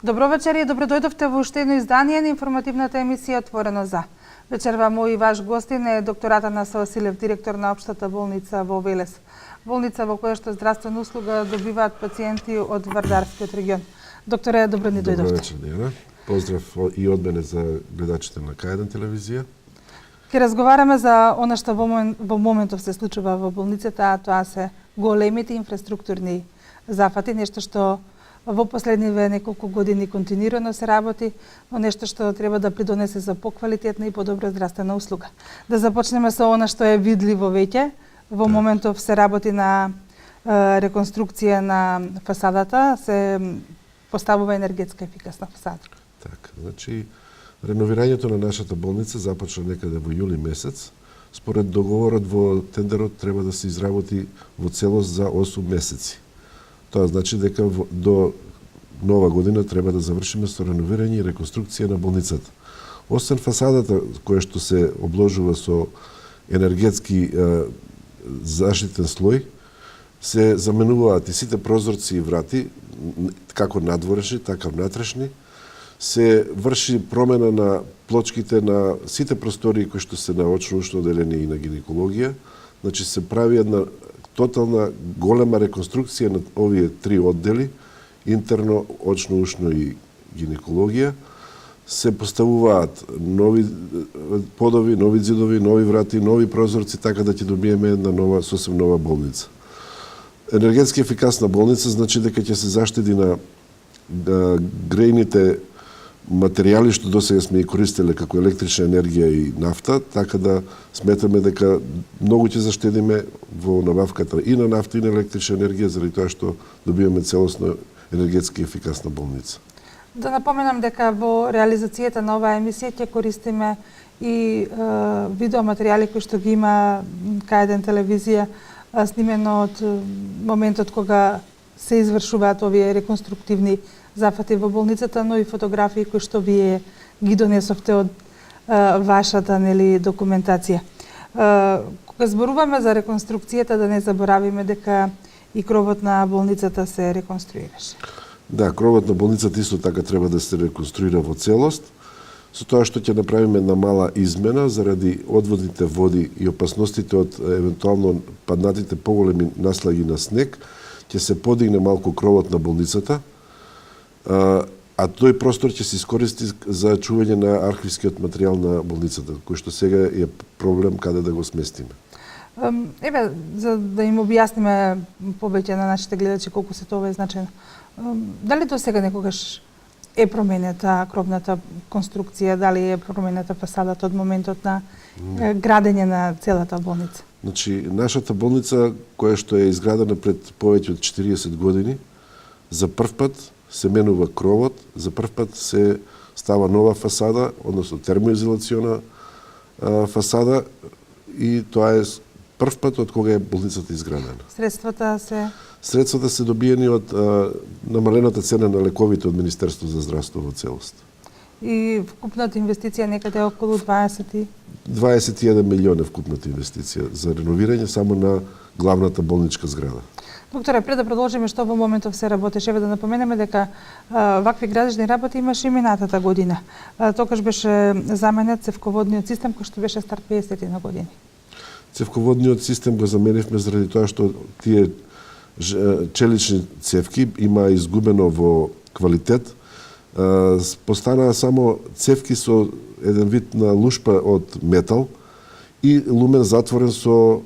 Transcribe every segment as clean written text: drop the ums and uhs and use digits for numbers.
Добро вечер и добро дојдовте во уште едно издание на информативната емисија Отворено за. Вечерва мој и ваш гостин е доктор Атанас Василев, директор на Општата болница во Велес. Болница во која што здравствена услуга добиваат пациенти од Вардарскиот регион. Докторе, добро ни дојдовте. Добро вечер, Диана. Поздрав и од мене за гледачите на К1 телевизија. Ке разговараме за она што во моментов се случува во болницата, а тоа се големите инфраструктурни зафати, нешто што во последниве неколку години континуирано се работи, но нешто што треба да придонесе за поквалитетна и подобра здравствена услуга. Да започнеме со она што е видливо веќе. Во моментов се работи на реконструкција на фасадата, се поставува енергетска ефикасна фасада. Така, значи реновирањето на нашата болница започна некаде во јули месец. Според договорот во тендерот треба да се изработи во целост за 8 месеци. Тоа значи дека до нова година треба да завршиме со реновирање и реконструкција на болницата. Освен фасадата која што се обложува со енергетски заштитен слој, се заменуваат и сите прозорци и врати, како надворешни, така внатрешни. Се врши промена на плочките на сите простории кои што се на очно-ушно оделение и на гинекологија. Значи се прави една тотална голема реконструкција на овие три оддели, интерно, очно-ушно и гинекологија. Се поставуваат нови подови, нови ѕидови, нови врати, нови прозорци, така да ќе добиеме една нова, сосем нова болница. Енергетски ефикасна болница значи дека ќе се заштеди на грејните материјали што досега сме и користеле како електрична енергија и нафта, така да сметаме дека многу ќе заштедиме во набавката и на нафта и на електрична енергија, заради тоа што добиваме целосно енергетски ефикасна болница. Да напоменам дека во реализацијата на оваа емисија ќе користиме и видеоматеријали кои што ги има К1 телевизија, снимено од моментот кога се извршуваат овие реконструктивни зафати во болницата, но и фотографии кои што вие ги донесовте од вашата документација. Кога зборуваме за реконструкцијата, да не заборавиме дека и кровот на болницата се реконструираше. Да, кровот на болницата исто така треба да се реконструира во целост, со тоа што ќе направиме една мала измена заради одводните води и опасностите од евентуално паднатите поголеми наслаги на снег, ќе се подигне малку кровот на болницата, а тој простор ќе се искористи за чување на архивскиот материјал на болницата, кој што сега е проблем каде да го сместиме. Еве, за да им објасниме повеќе на нашите гледачи колку се тоа е значено. Дали до сега некогаш е променета кровната конструкција, дали е променета фасадата од моментот на градење на целата болница? Значи, нашата болница, која што е изградена пред повеќе од 40 години, за прв пат се менува кровот, за прв пат се става нова фасада, односно термоизолациона фасада, и тоа е прв пат од кога е болницата изградена. Средствата се добиени од намалената цена на лековите од Министерството за здравство во целост. И вкупната инвестиција некаде околу 21 милиони вкупната инвестиција за реновирање само на главната болничка зграда. Докторе, пред да продолжиме што во моментов се работеше, еве да напоменеме дека вакви градежни работи имаше и минатата година. Тогаш беше заменет цевководниот систем кој што беше стар 50 на години. Цевководниот систем го заменивме заради тоа што тие челични цевки има изгубено во квалитет. Постанаа само цевки со еден вид на лушпа од метал и лумен затворен со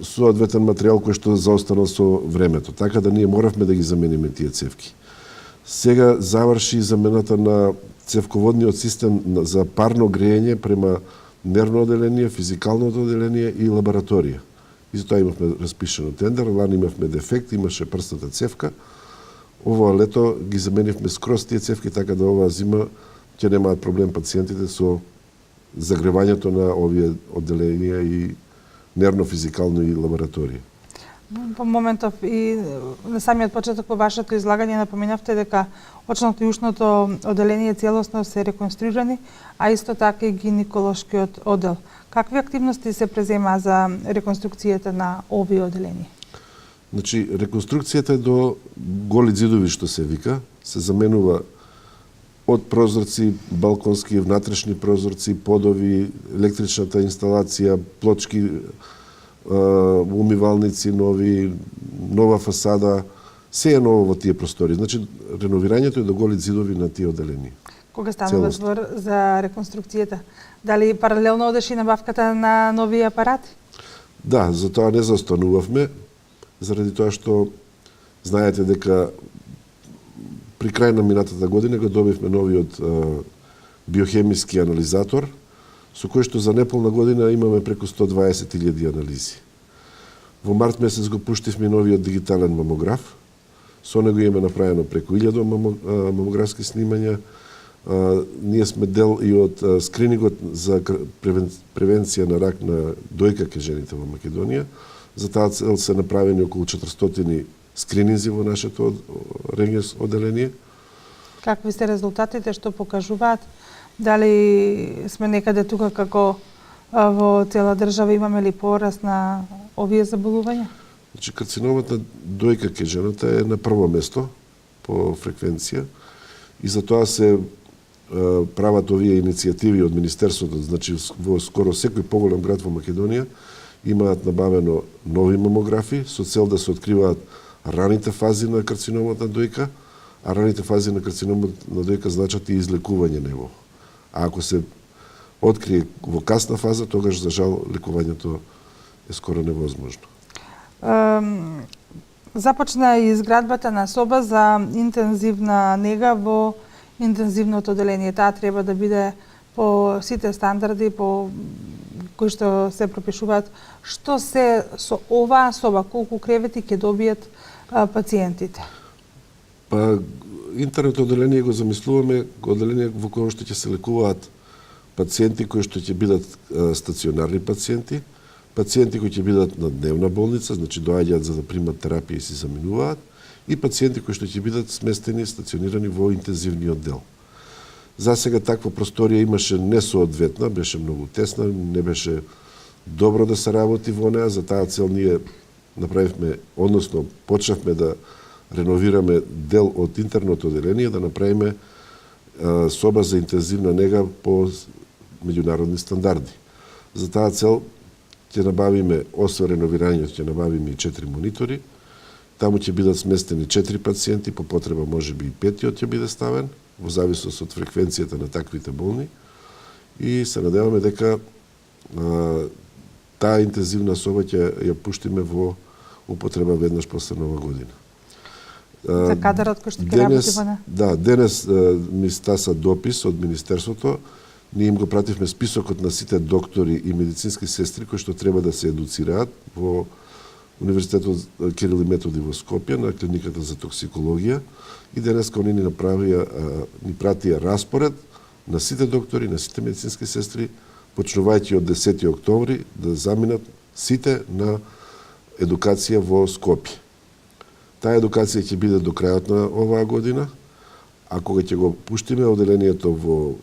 соодветен материјал кој што заостанал со времето. Така да ние моравме да ги замениме тие цевки. Сега заврши замената на цевководниот систем за парно грејење према нервно оделение, физикалното оделение и лабораторија. И за тоа имавме распишено тендер, лани имавме дефект, имаше прстата цевка. Ова лето ги заменивме скроз тие цевки, така да оваа зима ќе немаат проблем пациентите со загревањето на овие оделенија и нервно-физикално и лабораторија. Во моментов и на самиот почеток во вашето излагање напоменавте дека очното и ушното оделение целосно се реконструирани, а исто така и гинеколошкиот одел. Какви активности се презема за реконструкцијата на овие оделенија? Значи, реконструкцијата е до голи ѕидови, што се вика. се заменува од прозорци, балконски, внатрешни прозорци, подови, електричната инсталација, плочки, умивалници нови, нова фасада, се е ново во тие простори. Значи, реновирањето е да голи зидови на тие оделенија. Кога станува збор за реконструкцијата? Дали паралелно одеше и набавката на нови апарати? Да, за тоа не заостанувавме, заради тоа што знаете дека при крај на минатата година го добивме новиот биохемиски анализатор, со кој што за неполна година имаме преку 120.000 анализи. Во март месец го пуштивме новиот дигитален мамограф. Со него имаме направено преку 1000 мамографски снимања. Ние сме дел и од скринингот за превенција на рак на дојка кај жените во Македонија. За таа цел се направени околу 400 скрининзи во нашето рентген оделение. Какви се резултатите што покажуваат? Дали сме некаде тука како во цела држава, имаме ли пораст на овие заболувања? Значи, карциномот на дојка кај жената е на прво место по фреквенција и затоа се прават овие иницијативи од Министерството. Значи, во скоро секој поголем град во Македонија имаат набавено нови мамографи со цел да се откриваат раните фази на карциномот на дојка, а раните фази на карциномот на дојка значат и излекување него. А ако се открие во касна фаза, тогаш за жал лекувањето е скоро невозможно. Започна и изградбата на соба за интензивна нега во интензивното оделение. Таа треба да биде по сите стандарди по кои што се пропишуваат. Што се со оваа соба, колку кревети ќе добијат пациентите? Па, интернет оделение го замислуваме оделение во кое што ќе се лекуваат пациенти кои што ќе бидат стационарни пациенти, пациенти кои ќе бидат на дневна болница, значи доаѓаат за да примат терапија и се заминуваат, и пациенти кои што ќе бидат сместени, стационирани во интензивниот дел. За сега таква просторија имаше несоодветна, беше многу тесна, не беше добро да се работи во неа, за таа цел ние направивме, односно почнавме да реновираме дел од интерното оделение, да направиме соба за интензивна нега по меѓународни стандарди. За таа цел ќе набавиме, освен реновирањето, ќе набавиме и 4 монитори. Таму ќе бидат сместени 4 пациенти, по потреба можеби и 5-тиот ќе биде ставен, во зависност од фреквенцијата на таквите болни. И се надеваме дека таа интензивна соба ќе ја пуштиме во употреба веднаш после Нова година. За кадарот кој што ќе работи во неа? Да, денес ми стаса допис од Министерството. Ние им го пративме списокот на сите доктори и медицински сестри кои што треба да се едуцираат во Универзитетот Кирил и Методи во Скопје на клиниката за токсикологија и денес они ни пратија распоред на сите доктори, на сите медицински сестри, почнувајќи од 10 октомври да заминат сите на едукација во Скопје. Таа едукација ќе биде до крајот на оваа година, а кога ќе го пуштиме оделението во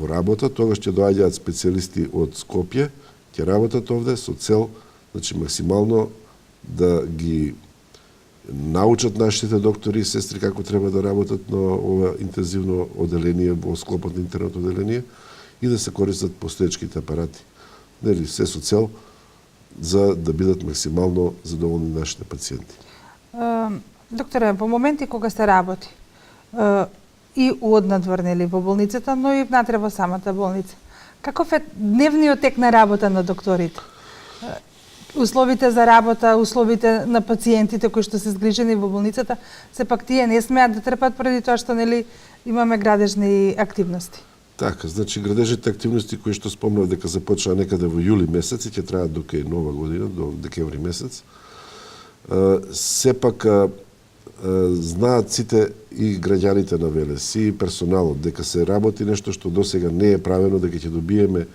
работа, тогаш ќе доаѓаат специјалисти од Скопје, ќе работат овде со цел, значи максимално да ги научат нашите доктори и сестри како треба да работат на ова интензивно оделение во склопот на интернет оделение и да се користат постоечките апарати. Нели, се со цел за да бидат максимално задоволни нашите пациенти. Докторе, во моменти кога се работи и однадвор, нели, во болницата, но и внатре во самата болница, каков е дневниот тек на работа на докторите? Условите за работа, условите на пациентите кои што се згрижени во болницата, сепак тие не смеат да трпат преди тоа што, нели, имаме градежни активности. Така, значи градежните активности кои што спомнав дека започнаа некаде во јули месец и ќе траат до кај Нова година, до декември месец. Сепак знаат сите и граѓаните на Велес и персоналот дека се работи нешто што досега не е правено, дека ќе добиеме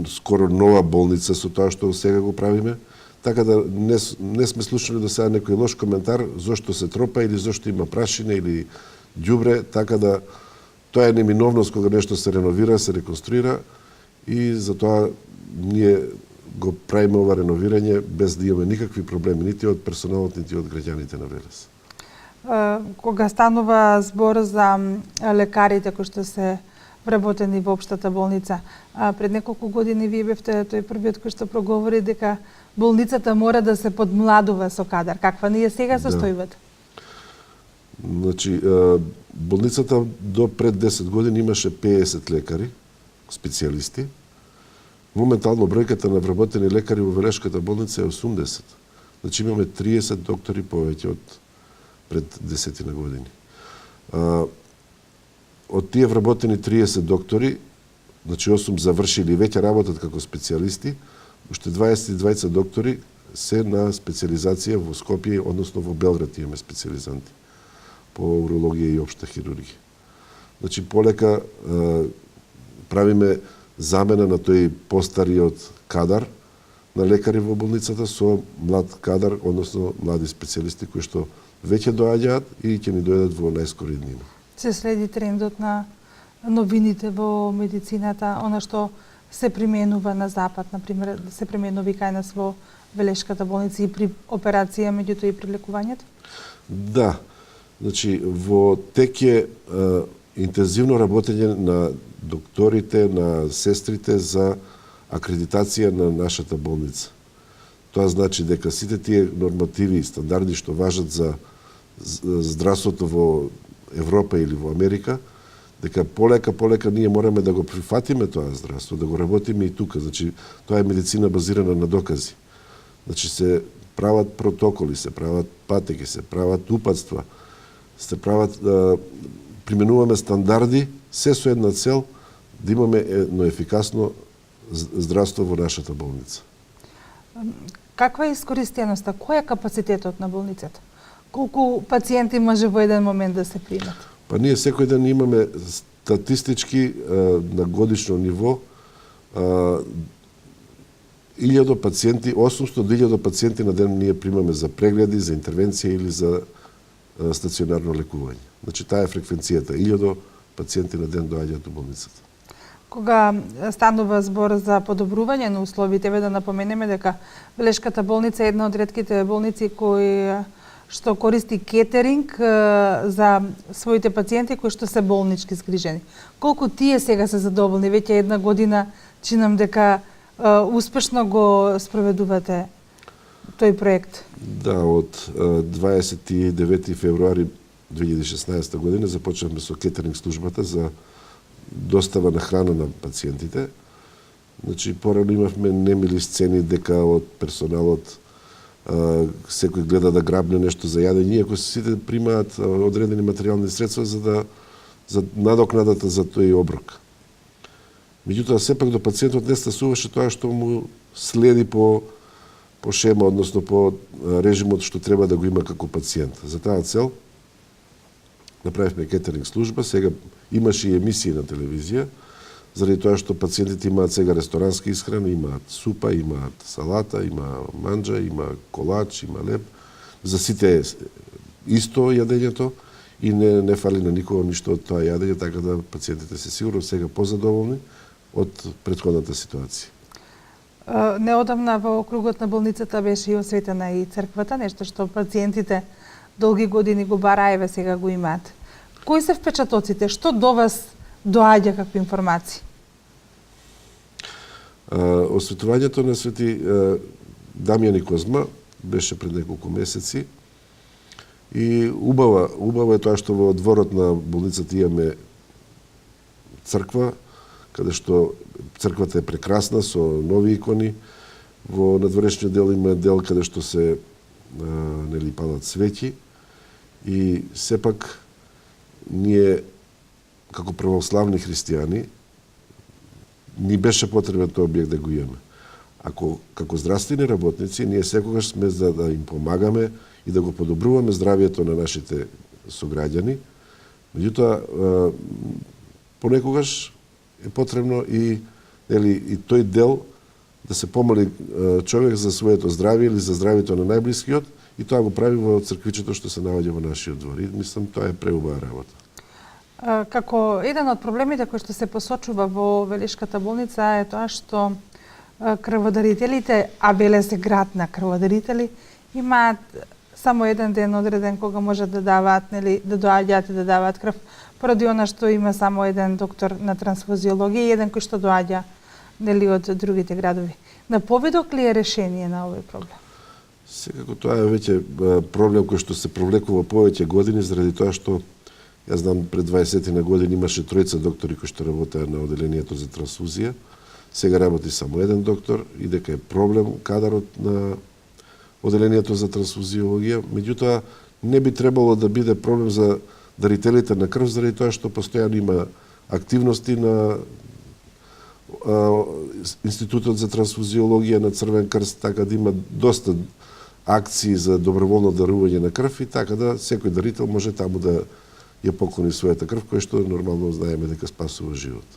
скоро нова болница со тоа што сега го правиме. Така да не сме слушали до сега некој лош коментар зошто се тропа или зошто има прашина или ѓубре, така да тоа е неминовност кога нешто се реновира, се реконструира и затоа ние го правиме ова реновирање без да имаме никакви проблеми, нити од персоналот, нити од граѓаните на Велес. кога станува збор за лекарите кои што се вработени во општата болница. Пред неколку години вие бевте тој првиот кој што проговори дека болницата мора да се подмладува со кадар. Каква ни е сега состојбата? Значи, болницата до пред 10 години имаше 50 лекари, специјалисти. Моментално бројката на вработени лекари во Велешката болница е 80. Значи имаме 30 доктори повеќе од пред 10 години. Од тие вработени 30 доктори, значи 8 завршили и веќе работат како специјалисти, уште 22 доктори се на специализација во Скопје, односно во Белград имаме специализанти по урологија и општа хирургија. Значи полека правиме замена на тој постариот кадар на лекари во болницата со млад кадар, односно млади специјалисти кои што веќе доаѓаат и ќе ни дојдат во најскори днина. Се следи трендот на новините во медицината, она што се применува на запад, например, да се применува и кај нас во Велешката болница и при операција, меѓутоа и при лекувањето? Да. Значи, во тек е интензивно работење на докторите, на сестрите за акредитација на нашата болница. Тоа значи дека сите тие нормативи и стандарди што важат за здравството во Европа или во Америка, дека полека ние мораме да го прифатиме тоа здравство, да го работиме и тука. Значи, тоа е медицина базирана на докази. Значи, се прават протоколи, се прават патеки, се прават упатства, се прават, применуваме стандарди, се со една цел, да имаме едно ефикасно здравство во нашата болница. Каква е искористеноста? Кој е капацитетот на болницата? Колку пациенти може во еден момент да се примат? Па ние секој ден имаме статистички на годишно ниво 1000 пациенти, 800 до 1000 пациенти на ден ние примаме за прегледи, за интервенција или за стационарно лекување. Значи таа е фреквенцијата. 1000 пациенти на ден доаѓаат во болницата. Кога станува збор за подобрување на условите, да напоменеме дека Велешката болница е една од ретките болници кои што користи кетеринг за своите пациенти кои што се болнички згрижени. Колку тие сега се задоволни? Веќе една година чинам дека успешно го спроведувате тој проект. Да, од 29 февруари 2016 година започнавме со кетеринг службата за достава на храна на пациентите. Значи, порано имавме немили сцени дека од персоналот секој гледа да грабне нешто за јадење, иако сите примаат одредени материјални средства за надокнадата за тој оброк. Меѓутоа, сепак до пациентот не стасуваше тоа што му следи по шема, односно по режимот што треба да го има како пациент. За таа цел направивме кетеринг служба, сега имаше и емисии на телевизија, заради тоа што пациентите имаат сега ресторанска исхрана, имаат супа, имаат салата, има манџа, има колач, има леб. За сите исто јадењето и не фали на никого ништо од тоа јадење, така да пациентите се сигурно сега позадоволни од претходната ситуација. Неодамна во округот на болницата беше и осветена и црквата, нешто што пациентите долги години го бараеве, сега го имаат. Кои се впечатоците? Што до вас доаѓа какви информации? Осветувањето на Свети Дамјан и Козма беше пред неколку месеци и убаво е тоа што во дворот на болницата имаме црква, каде што црквата е прекрасна со нови икони. Во надворешниот дел има дел каде што се палат свеќи и сепак ние како православни христијани ни беше потребен тој објект да го имаме. Како здравствени работници, ние секогаш сме за да им помагаме и да го подобруваме здравието на нашите сограѓани. Меѓутоа, понекогаш е потребно и тој дел да се помоли човек за своето здравје или за здравието на најблискиот, и тоа го прави во црквичето што се наоѓа во нашиот двор. И мислам, тоа е преубава работа. Како еден од проблемите кои што се посочува во Велешката болница е тоа што крводарителите, а веле се град на крводарители, имаат само еден ден одреден кога може да даваат, нели, да доаѓаат и да даваат крв, поради она што има само еден доктор на трансфузиологија и еден кој што доаѓа, нели, од другите градови. На поведок ли е решение на овој проблем? Секако тоа е веќе проблем кој што се провлекува повеќе години, заради тоа што јас знам пред 20 на години имаше тројца доктори кои што работеа на оделението за трансфузија. Сега работи само еден доктор и дека е проблем кадарот на оделението за трансфузиологија, меѓутоа не би требало да биде проблем за дарителите на крв, заради тоа што постојано има активности на Институтот за трансфузиологија на Црвен крст, така да има доста акции за доброволно дарување на крв и така да секој дарител може таму да ја поклони својата крв, која што нормално знаеме дека спасува живот.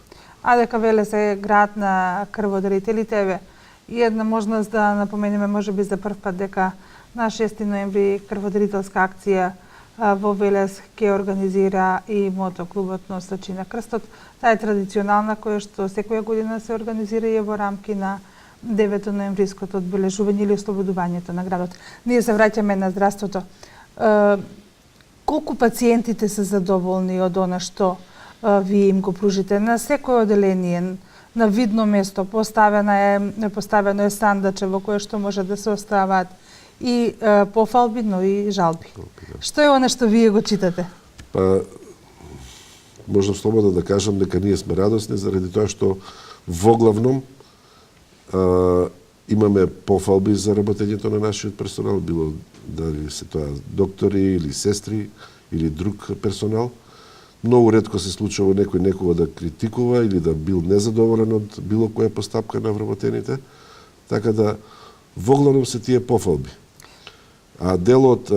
А дека Велес е град на крводарителите, еве, и една можност да напоменеме можеби за прв пат дека на 6 ноември крводарителска акција во Велес ќе организира и мотоклубот Носачи на крстот. Таа е традиционална која што секоја година се организира и во рамки на 9 ноемвриското одбележување или ослободувањето на градот. Ние се враќаме на здравството. Колку пациентите се задоволни од она што вие им го пружите? На секој оделение, на видно место, поставено е сандаче во кое што може да се оставаат и пофалби, но и жалби. Што е она што вие го читате? Па, можам слободно да кажам дека ние сме радосни заради тоа што воглавном имаме пофалби за работењето на нашиот персонал, било дали се тоа доктори или сестри или друг персонал. Многу ретко се случува некој некога да критикува или да бил незадоволен од било која постапка на вработените, така да воглавном се тие пофалби. А дел од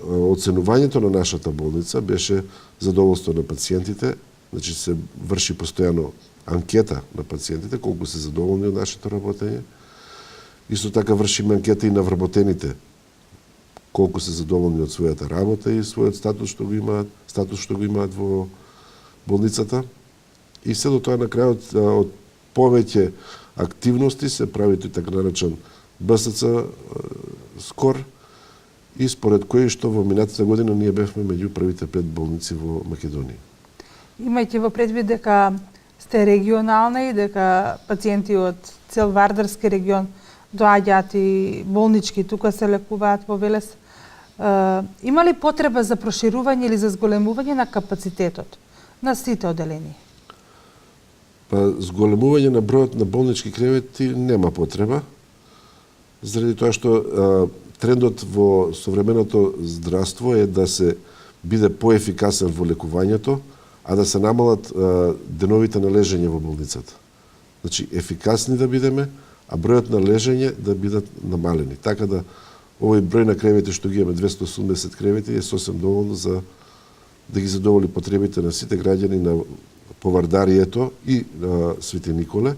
оценувањето на нашата болница беше задоволство на пациентите, значи се врши постојано анкета на пациентите, колку се задоволни од нашето работење. Исто така вршиме анкета и на вработените, колку се задоволни од својата работа и својот статус што го имаат во болницата. И се до тоа на крајот од повеќе активности се прави тој така наречен БСЦ скор и според кој што во минатата година ние бевме меѓу првите 5 болници во Македонија. Имајќи во предвид дека сте регионална и дека пациенти од цел Вардарски регион доаѓаат и болнички тука се лекуваат во Велес, има ли потреба за проширување или за зголемување на капацитетот на сите оделенија? Па, зголемување на бројот на болнички кревети нема потреба, заради тоа што трендот во современото здравство е да се биде поефикасен во лекувањето, а да се намалат деновите на лежење во болницата. Значи, ефикасни да бидеме, а бројот на лежење да бидат намалени. Така да овој број на кревети што ги имаме, 280 кревети, е сосем доволно за да ги задоволи потребите на сите граѓани на Повардарието и на Свети Николе,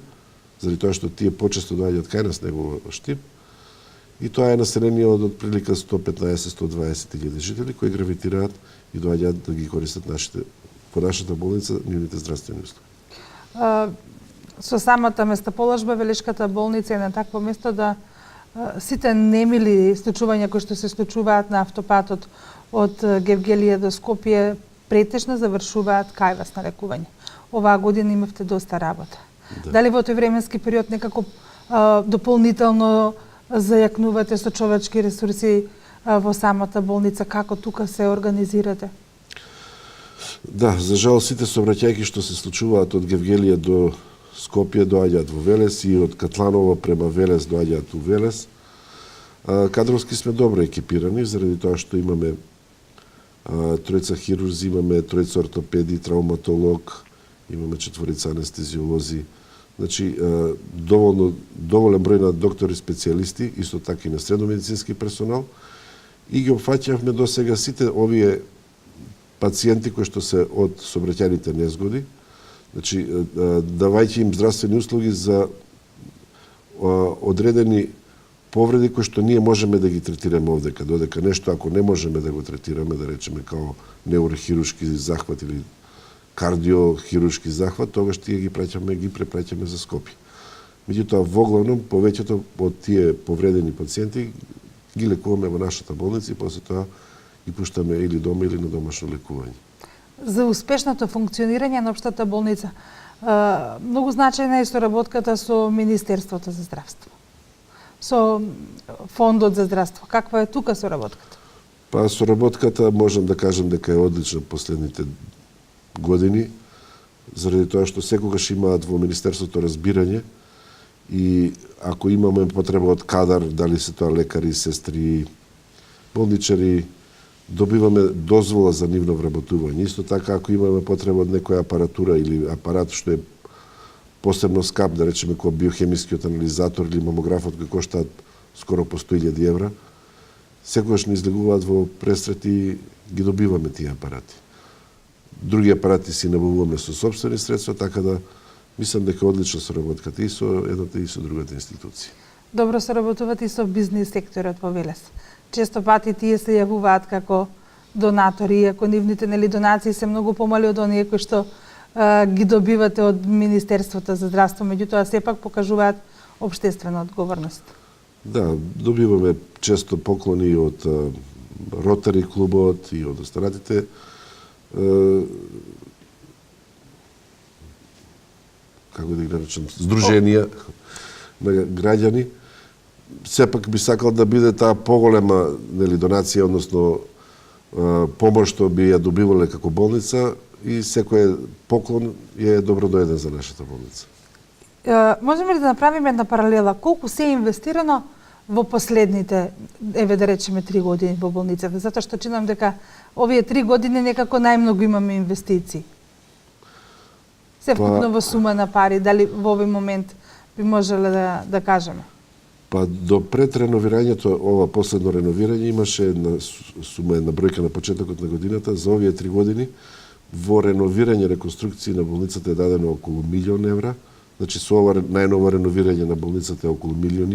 заради тоа што тие почесто доаѓаат кај нас него Штип. И тоа е население од отприлика 115-120 илјади жители кои гравитираат и доаѓаат да ги користат по нашата болница нивните здравствени услуги. Со самата местоположба Велешката болница е на такво место да сите немили случувања кои што се случуваат на автопатот од Гевгелија до Скопје претежно завршуваат кај вас на лекување. Оваа година имавте доста работа. Да. Дали во тој временски период некако дополнително зајакнувате со човечки ресурси во самата болница, како тука се организирате? Да, за жал сите сообраќајки што се случуваат од Гевгелија до Скопје доаѓаат во Велес и од Катланово према Велес доаѓаат у Велес. Кадровски сме добро екипирани, заради тоа што имаме тројца хирурзи, имаме тројца ортопеди, травматолог, имаме 4 анестезиолози. Значи, доволен број на доктори специјалисти, исто така и на средномедицински персонал. И ги опфаќавме до сега сите овие пациенти кои што се од сообраќајните незгоди, значи, давајќи им здравствени услуги за одредени повреди кои што ние можеме да ги третираме овдека, додека нешто ако не можеме да го третираме, да речеме као неурохируршки захват или кардиохируршки захват, тогаш тие ги препраќаме за Скопје. Меѓутоа, воглавном, повеќето од тие повредени пациенти ги лекуваме во нашата болница и после тоа ги пуштаме или дома или на домашно лекување. За успешното функционирање на општата болница, многу значајна е соработката со Министерството за здравство, со Фондот за здравство. Каква е тука соработката? Па соработката можам да кажам дека е одлична последните години, заради тоа што секогаш имаат во Министерството разбирање и ако имаме потреба од кадар, дали се тоа лекари, сестри, болничари, добиваме дозвола за нивно вработување. Исто така, ако имаме потреба од некоја апаратура или апарат што е посебно скап, да речеме кој биохемискиот анализатор или мамографот кој коштаат скоро по 100.000 евра, секогаш ни излегуваат во пресрет и ги добиваме тие апарати. Други апарати си набавуваме со собствени средства, така да мислам дека одлична соработката и со едната и со другата институција. Добро соработувате и со бизнис секторот во Велес. Често пати тие се јавуваат како донатори, иако нивните донации се многу помали од оние кои што ги добивате од Министерството за здравство, меѓутоа сепак покажуваат општествена одговорност. Да, добиваме често поклони од Ротари клубот и од останатите како да ги наречам, здруженија на граѓани. Сепак би сакал да биде таа поголема донација, односно помош што би ја добивале како болница и секој поклон е добро доеден за нашата болница. Можеме ли да направиме една паралела? Колку се е инвестирано во последните, да речеме, 3 години во болницата? Затоа што чинам дека овие 3 години некако најмногу имаме инвестиции. Севкупно во сума на пари, дали во овој момент би можеле да кажеме? Па до пред реновирањето, ова последно реновирање имаше една сума, една бројка на почетокот на годината. За овие 3 години во реновирање, реконструкција на болницата е дадено околу 1 милион евра. Значи со ова најново реновирање на болницата е околу 1,5 милион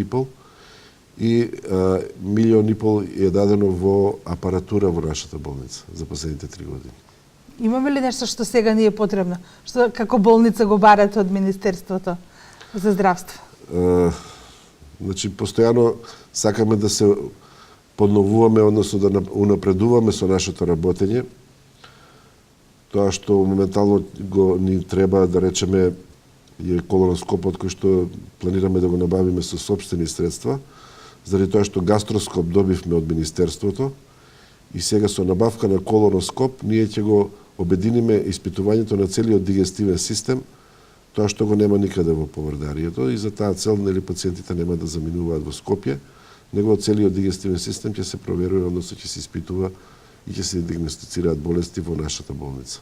и 1,5 милион е дадено во апаратура во нашата болница за последните 3 години. Имаме ли нешто што сега ни е потребно? Што како болница го барате од Министерството за здравство? Значи, постојано сакаме да се подновуваме, односно да унапредуваме со нашето работење. Тоа што моментално ни треба, да речеме, е колоноскопот кој што планираме да го набавиме со собствени средства, заради тоа што гастроскоп добивме од Министерството и сега со набавка на колоноскоп ние ќе го обединиме испитувањето на целиот дигестивен систем, тоа што го нема никаде во Поврдарието и за таа цел пациентите нема да заминуваат во Скопје, него целиот дигестивен систем ќе се проверува, односно ќе се испитува и ќе се диагностицираат болести во нашата болница.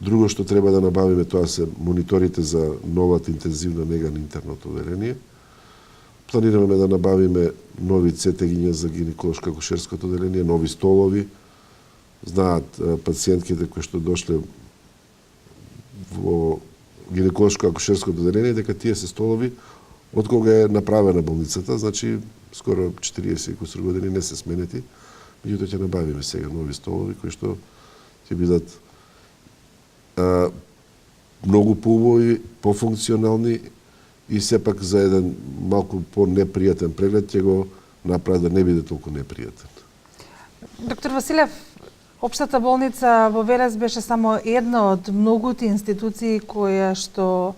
Друго што треба да набавиме тоа се мониторите за новата интензивна нега на интерното оделение. Планираме да набавиме нови цетегиња за гинеколошко-акушерското оделение, нови столови. Знаат пациентките кои што дошле во гинеколошко-акушерското оделение дека тие се столови од кога е направена болницата, значи скоро 40 кусур години не се сменети, меѓутоа ќе набавиме сега нови столови кои што ќе бидат многу поубави, пофункционални и сепак за еден малку по-непријатен преглед ќе го направи да не биде толку непријатен. Доктор Василев, Општата болница во Велес беше само една од многуте институции која што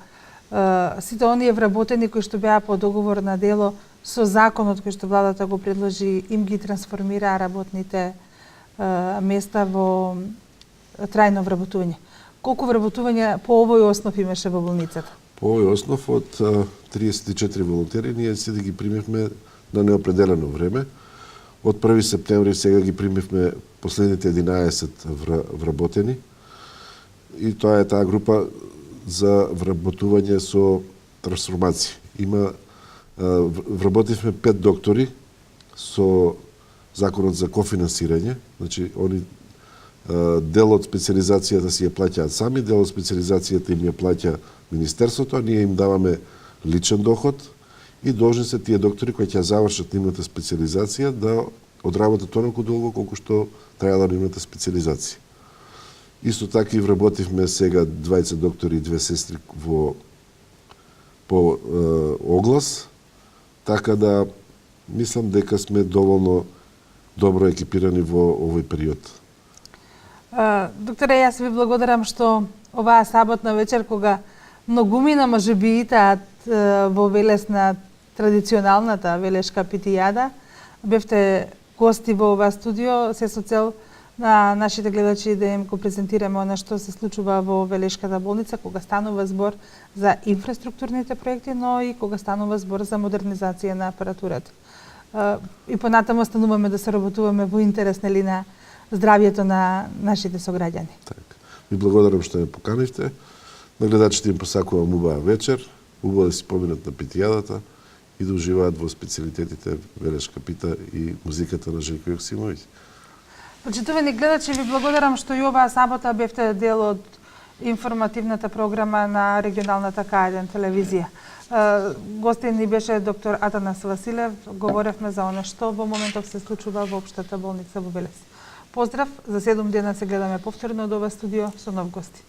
сите оние вработени кои што беа по договор на дело со законот кој што владата го предложи, им ги трансформира работните места во трајно вработување. Колку вработување по овој основ имаше во болницата? По овој основ од 34 волонтери ние се ги примивме на неопределено време. Од 1 септември сега ги примивме последните 11 вработени и тоа е таа група за вработување со трансформација. Вработивме 5 доктори со законот за кофинансирање, значи они дел од специализацијата си ја плаќаат сами, дел од специализацијата им ја плаќа Министерството, ние им даваме личен доход и должни се тие доктори кои ќе завршат нивната специализација да одработат онаку долго колку што траела нивната специализација. Исто така и вработивме сега 20 доктори и 2 сестри по оглас, така да Мислам дека сме доволно добро екипирани во овој период. Докторе, јас ви благодарам што оваа саботна вечер, кога многумина можеби итаат во Велес на традиционалната велешка питијада, бевте гости во ова студио, се со цел на нашите гледачи да им го презентираме она што се случува во Велешката болница, кога станува збор за инфраструктурните проекти, но и кога станува збор за модернизација на апаратурата. И понатаму остануваме да се работуваме во интерес на здравието на нашите сограѓани. Так. Ви благодарам што ме поканивте. На гледачите им посакувам убава вечер, убаво да си поминат на питијадата и да уживаат во специјалитетите Велешка пита и музиката на Желко Јоксимовиќ. Почитувани гледачи, ви благодарам што и оваа сабота бевте дел од информативната програма на регионалната К1 телевизија. Гостин ни беше доктор Атанас Василев. Говоревме за оно што во моментов се случува во општата болница во Велес. Поздрав, за 7 дена се гледаме повторно од ова студио со нов гости.